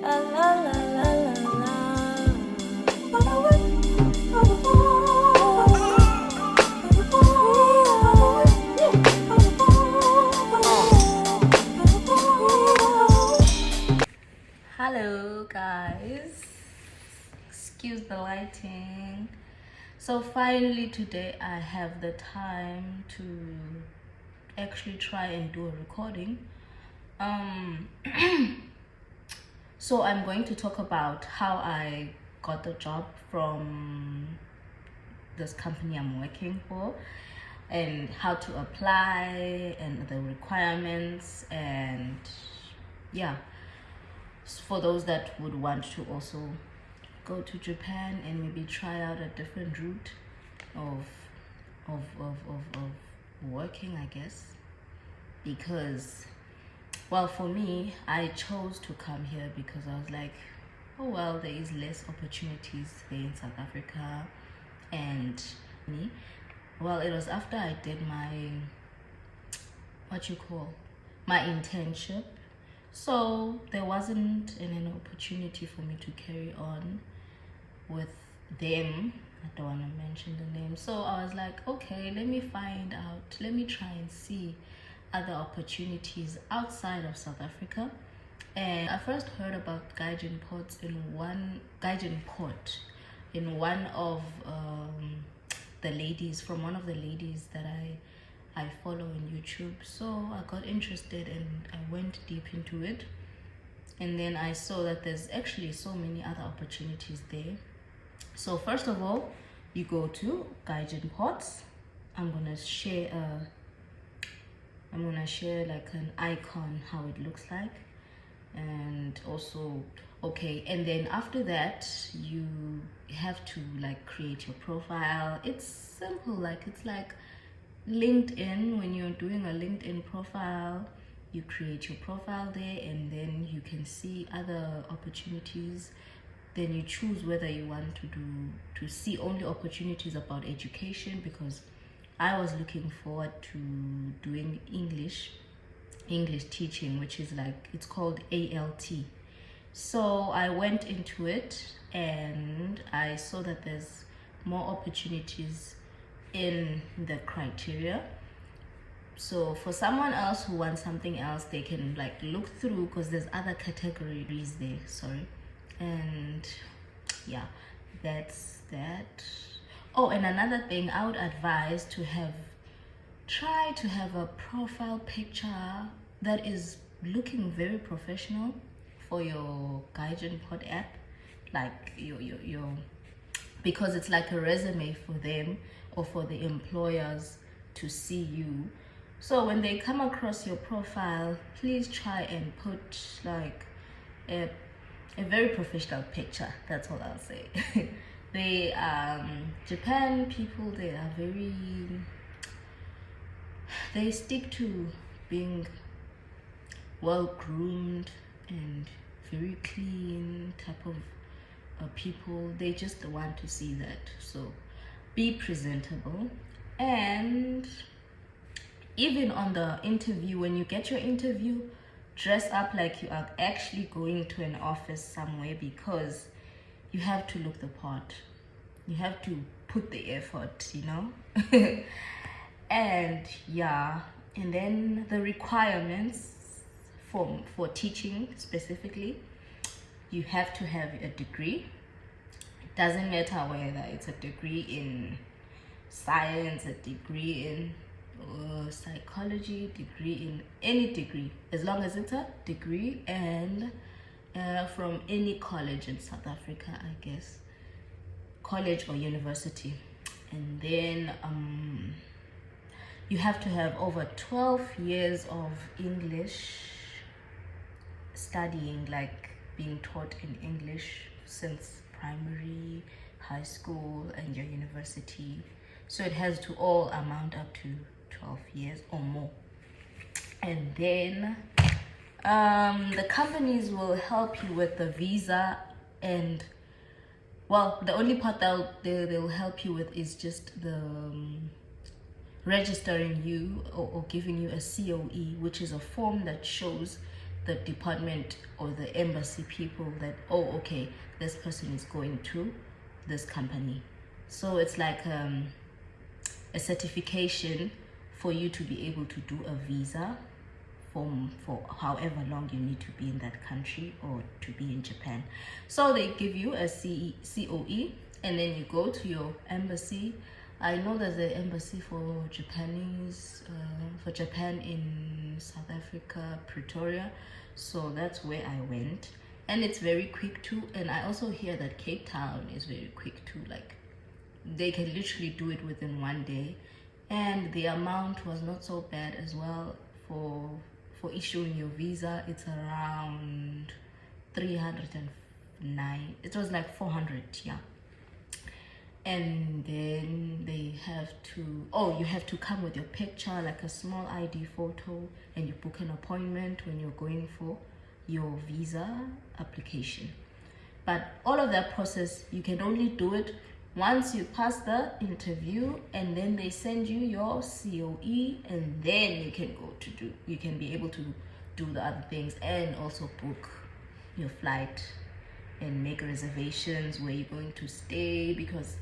La la la la la Hello guys, excuse the lighting. So finally today I have the time to actually try and do a recording. So I'm going to talk about how I got the job from this company I'm working for, and how to apply and the requirements, and yeah, for those that would want to also go to Japan and maybe try out a different route of working, I guess. Because, well, for me, I chose to come here because I was like, oh well, there is less opportunities there in South Africa. And me, well, it was after I did my my internship, so there wasn't an opportunity for me to carry on with them. I don't want to mention the name. So I was like, okay, let me find out, let me try and see other opportunities outside of South Africa. And I first heard about Gaijinpot in one of the ladies, from one of the ladies that I follow on YouTube. So I got interested and I went deep into it. And then I saw that there's actually so many other opportunities there. So first of all, you go to Gaijinpot. I'm gonna share like an icon, how it looks like. And also, okay, and then after that you have to like create your profile. It's simple, like it's like LinkedIn. When you're doing a LinkedIn profile, you create your profile there, and then you can see other opportunities. Then you choose whether you want to see only opportunities about education, because I was looking forward to doing English teaching, which is like, it's called ALT. So I went into it and I saw that there's more opportunities in the criteria. So for someone else who wants something else, they can like look through, because there's other categories there, sorry. And yeah, that's that. Oh, and another thing, I would advise to try to have a profile picture that is looking very professional for your Gaijinpot app, like your because it's like a resume for them or for the employers to see you. So when they come across your profile, please try and put like a very professional picture. That's all I'll say. They Japan people, they stick to being well groomed and very clean type of people. They just want to see that. So be presentable. And even on the interview, when you get your interview, dress up like you are actually going to an office somewhere, because you have to look the part. You have to put the effort, you know. And yeah, and then the requirements for teaching specifically, you have to have a degree. It doesn't matter whether it's a degree in science, a degree in psychology, degree in any degree, as long as it's a degree, and from any college in South Africa, I guess, college or university. And then you have to have over 12 years of English studying, like being taught in English since primary, high school, and your university. So it has to all amount up to 12 years or more. And then the companies will help you with the visa, and well, the only part that they'll help you with is just the registering you, or giving you a COE, which is a form that shows the department or the embassy people that, oh, okay, this person is going to this company. So it's like a certification for you to be able to do a visa for however long you need to be in that country or to be in Japan. So they give you a COE, and then you go to your embassy. I know there's an embassy for Japan in South Africa, Pretoria. So that's where I went, and it's very quick too. And I also hear that Cape Town is very quick too. Like they can literally do it within 1 day, and the amount was not so bad as well. For issuing your visa, it's around 309. It was like 400, yeah. And then they have to, you have to come with your picture, like a small ID photo, and you book an appointment when you're going for your visa application. But all of that process, you can only do it once you pass the interview, and then they send you your COE, and then you can be able to do the other things, and also book your flight and make reservations where you're going to stay. Because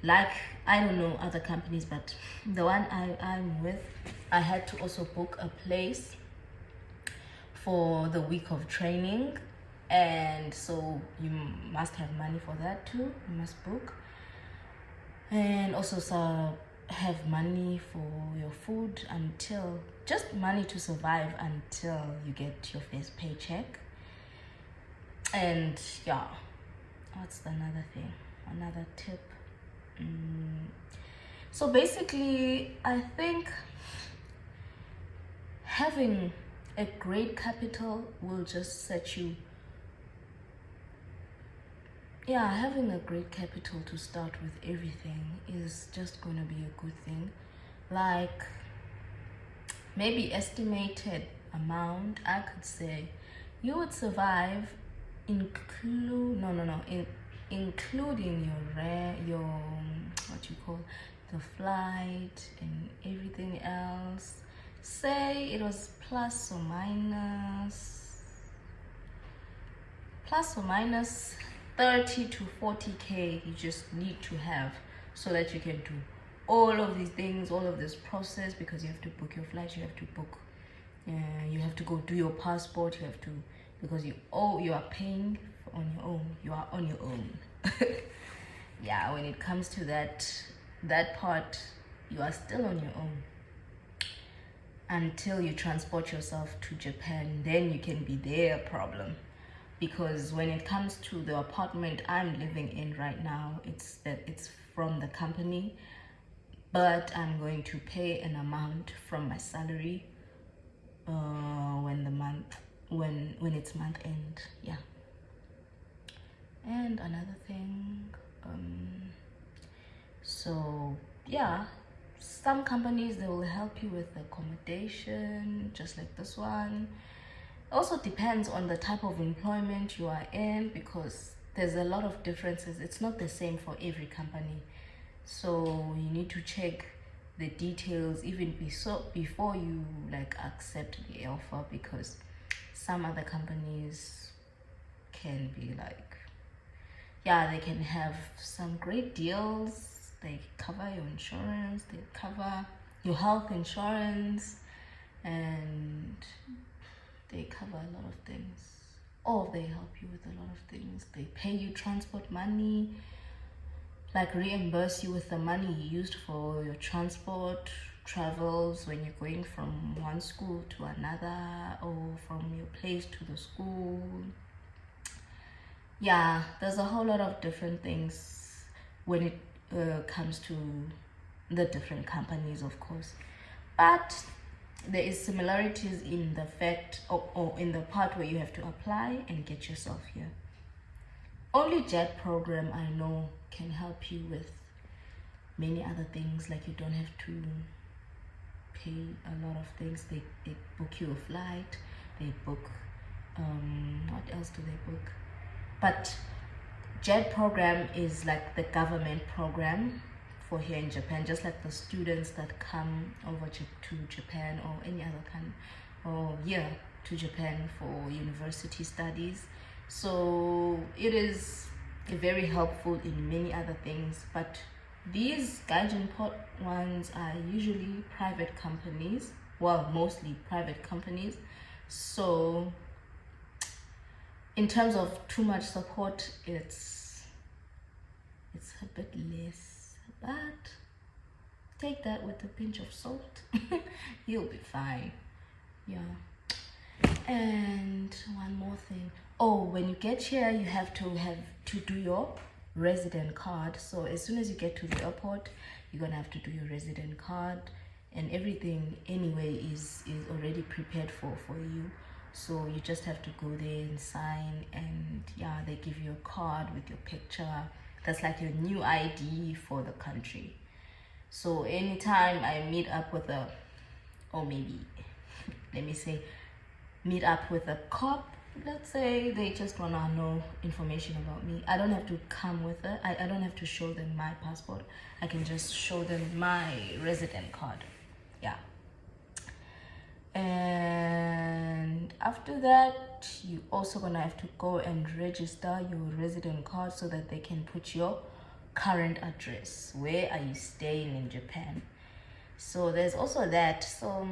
like, I don't know other companies, but the one I'm with, I had to also book a place for the week of training, and so you must have money for that too. You must book, and also have money for your food, until just money to survive until you get your first paycheck. And yeah, what's another thing, another tip? So basically, I think having a great capital will just set you, having a great capital to start with everything is just going to be a good thing. Like maybe estimated amount, I could say you would survive, including your what you call the flight and everything else. Say it was plus or minus 30 to 40k you just need to have, so that you can do all of these things, all of this process, because you have to book your flight, you have to book, you have to go do your passport, you have to, because you are paying on your own, you are on your own. Yeah, when it comes to that part, you are still on your own until you transport yourself to Japan. Then you can be their problem, because when it comes to the apartment I'm living in right now, it's from the company, but I'm going to pay an amount from my salary when it's month end. Yeah. And another thing, so yeah, some companies, they will help you with accommodation, just like this one. Also depends on the type of employment you are in, because there's a lot of differences. It's not the same for every company, so you need to check the details even before you like accept the offer, because some other companies can be like, they can have some great deals. They cover your insurance, they cover your health insurance, and they cover a lot of things. Or they help you with a lot of things. They pay you transport money, like reimburse you with the money you used for your transport travels when you're going from one school to another, or from your place to the school. Yeah, there's a whole lot of different things when it comes to the different companies, of course. But there is similarities in the fact, or in the part where you have to apply and get yourself here. Only JET program I know can help you with many other things, like you don't have to pay a lot of things. They book you a flight, they book, what else do they book? But JET program is like the government program for here in Japan, just like the students that come over to Japan or any other kind. to Japan for university studies. So it is very helpful in many other things, but these Gaijinpot ones are usually private companies, well, mostly private companies. So in terms of too much support, it's a bit less, but take that with a pinch of salt. You'll be fine. Yeah. And one more thing. Oh, when you get here, you have to do your resident card. So as soon as you get to the airport, you're gonna have to do your resident card, and everything anyway is already prepared for you. So you just have to go there and sign, and yeah, they give you a card with your picture. That's like your new ID for the country. So anytime I meet up with a, or maybe let me say, meet up with a cop, let's say they just want to know information about me, I don't have to come with it. I don't have to show them my passport. I can just show them my resident card. Yeah. And after that, you also gonna have to go and register your resident card so that they can put your current address. Where are you staying in Japan? So there's also that. So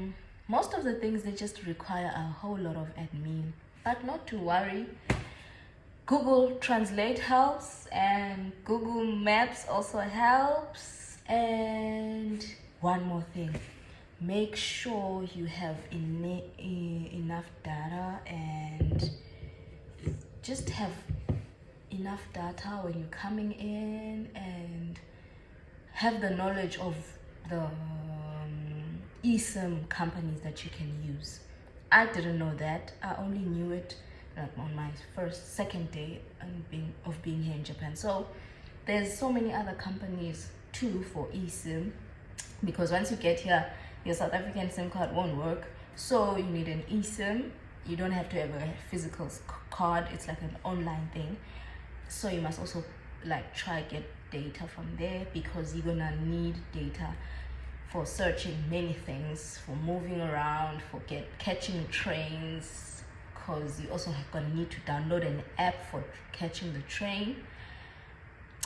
most of the things, they just require a whole lot of admin, but not to worry. Google Translate helps, and Google Maps also helps. And one more thing, make sure you have enough data, and just have enough data when you're coming in, and have the knowledge of the eSIM companies that you can use. I didn't know that. I only knew it like on my second day of being here in Japan. So there's so many other companies too for eSIM, because once you get here, your South African SIM card won't work. So you need an eSIM. You don't have to have a physical card. It's like an online thing. So you must also like try get data from there, because you're gonna need data for searching many things, for moving around, for catching trains, because you also gonna need to download an app for catching the train.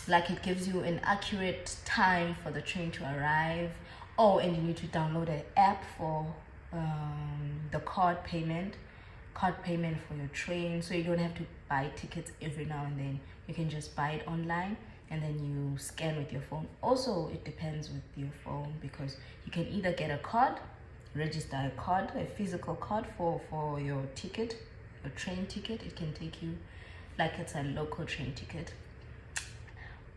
Like it gives you an accurate time for the train to arrive. Oh, and you need to download an app for the card payment for your train, so you don't have to buy tickets every now and then. You can just buy it online, and then you scan with your phone. Also, it depends with your phone, because you can either get a card, register a card, a physical card for your ticket, your train ticket. It can take you like it's a local train ticket.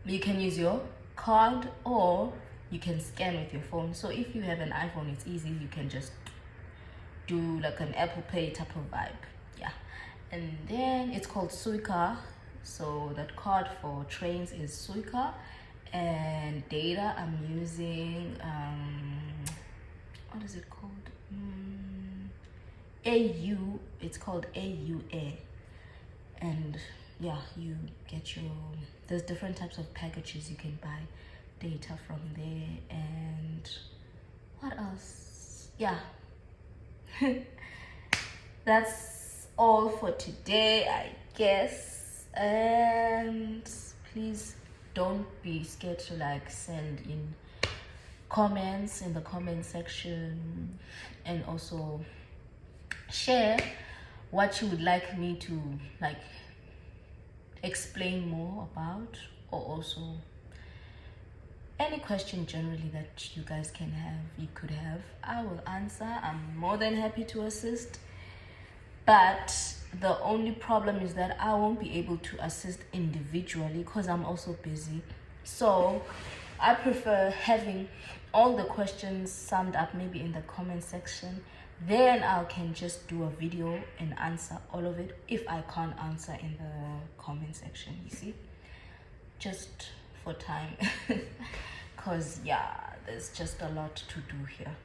You can use your card, or you can scan with your phone. So if you have an iPhone, it's easy. You can just do like an Apple Pay type of vibe. Yeah. And then it's called Suica. So that card for trains is Suica. And data, I'm using what is it called? AU. It's called AUA. And yeah, you get there's different types of packages you can buy data from there. And what else? Yeah. That's all for today, I guess. And please don't be scared to like send in comments in the comment section, and also share what you would like me to like explain more about, or also any question generally that you guys you could have. I will answer. I'm more than happy to assist. But the only problem is that I won't be able to assist individually, because I'm also busy. So I prefer having all the questions summed up maybe in the comment section. Then I can just do a video and answer all of it if I can't answer in the comment section, you see? Just for time. Because yeah, there's just a lot to do here.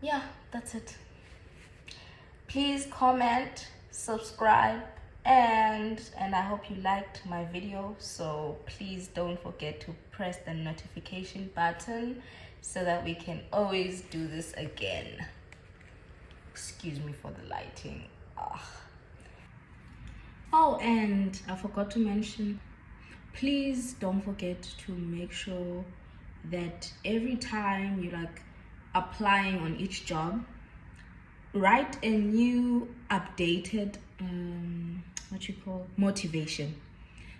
Yeah, that's it. Please comment, subscribe, and I hope you liked my video. So please don't forget to press the notification button so that we can always do this again. Excuse excuse me for the lighting. Oh, and I forgot to mention, please don't forget to make sure that every time you like applying on each job, write a new updated motivation,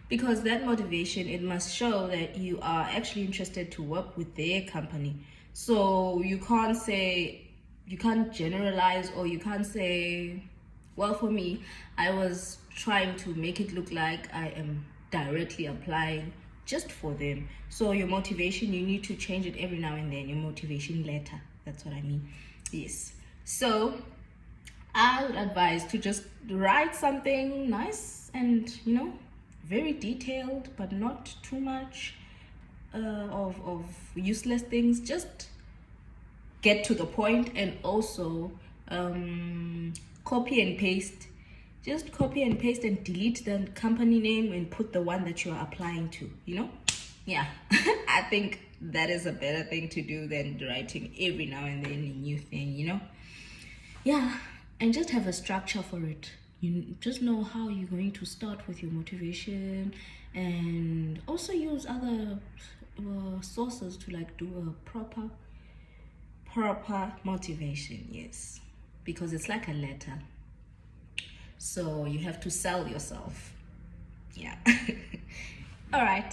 because that motivation, it must show that you are actually interested to work with their company. So you can't generalize, or you can't say, well, for me, I was trying to make it look like I am directly applying just for them. So your motivation, you need to change it every now and then. Your motivation letter, that's what I mean. Yes. So I would advise to just write something nice and, very detailed, but not too much of useless things. Just get to the point, and also copy and paste. Just copy and paste and delete the company name and put the one that you're applying to, Yeah, I think that is a better thing to do than writing every now and then a new thing, Yeah, and just have a structure for it. You just know how you're going to start with your motivation, and also use other sources to like do a proper motivation. Yes, because it's like a letter, so you have to sell yourself. Yeah. All right.